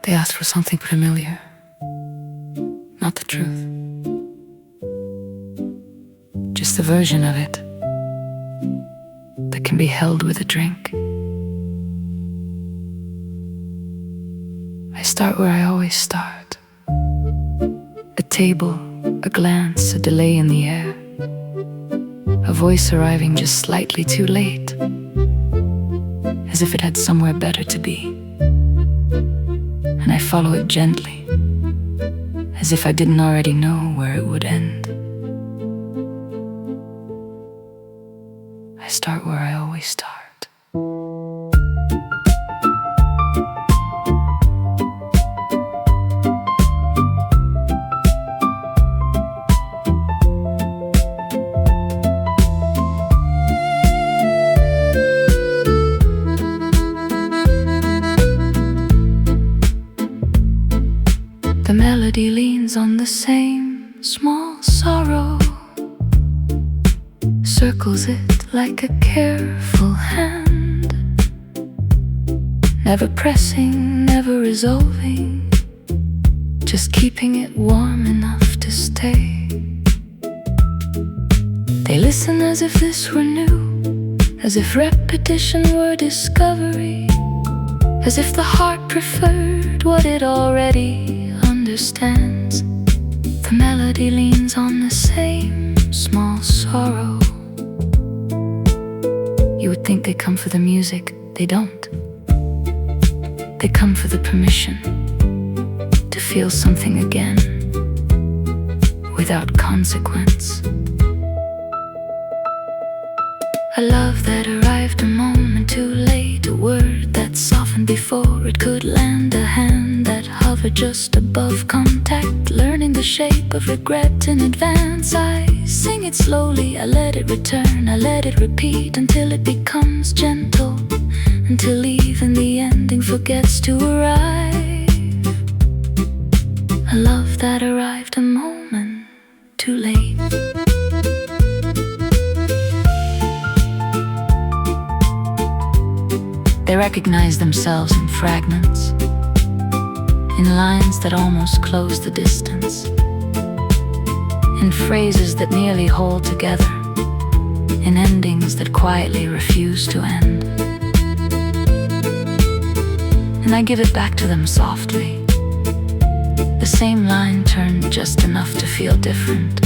They ask for something familiar, not the truth. Just a version of it that can be held with a drink. I start where I always start. A table, a glance, a delay in the air. A voice arriving just slightly too late, as if it had somewhere better to be. And I follow it gently, as if I didn't already know where it would end. I start where I always start. The melody leans on the same small sorrow, circles it like a careful hand, never pressing, never resolving, just keeping it warm enough to stay. They listen as if this were new, as if repetition were discovery, as if the heart preferred what it already understands. The melody leans on the same small sorrow. You would think they come for the music, they don't. They come for the permission to feel something again, without consequence. A love that arrived a moment too late, a word that softened before it could land, a hand that hovered just above contact, learning the shape of regret in advance. I sing it slowly, I let it return, I let it repeat until it becomes gentle, until even the ending forgets to arrive. A love that arrived a moment too late. They recognize themselves in fragments, in lines that almost close the distance, in phrases that nearly hold together, in endings that quietly refuse to end. And I give it back to them softly, the same line turned just enough to feel different,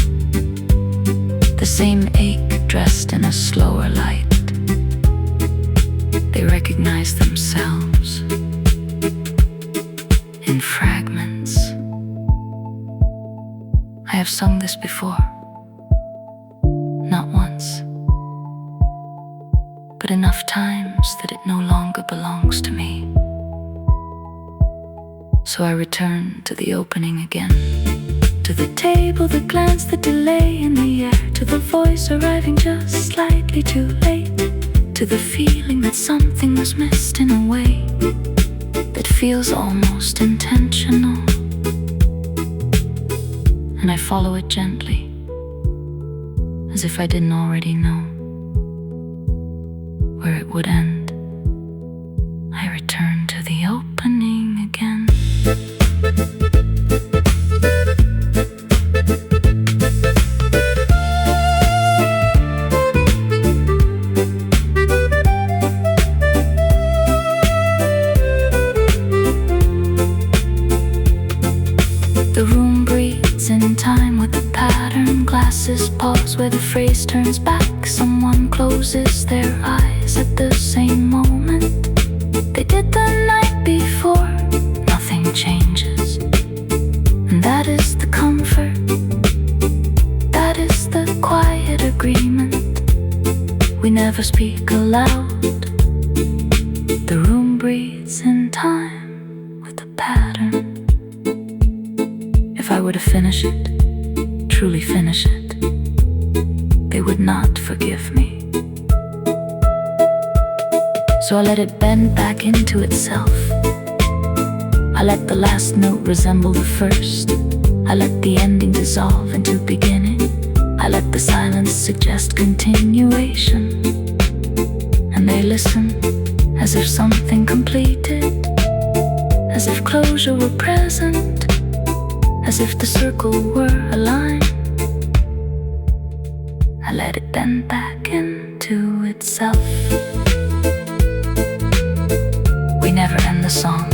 the same ache dressed in a slower light. They recognize themselves in fragments. I have sung this before, not once, but enough times that it no longer belongs to me. So I return to the opening again, to the table, the glance, the delay in the air, to the voice arriving just slightly too late, to the feeling that something was missed in a way that feels almost intentional. And I follow it gently, as if I didn't already know where it would end. I return to the opening again. The room breathes in time with the pattern. Glasses pause where the phrase turns back. Someone closes their eyes at the same moment they did the night before. Nothing changes, and that is the comfort, that is the quiet agreement. We never speak aloud. The room breathes in time with the pattern. If I were to finish it, truly finish it, they would not forgive me. So I let it bend back into itself. I let the last note resemble the first. I let the ending dissolve into beginning. I let the silence suggest continuation. And they listen as if something completed, as if closing closure were present, as if the circle were a line. I let it bend back into itself. We never end the song.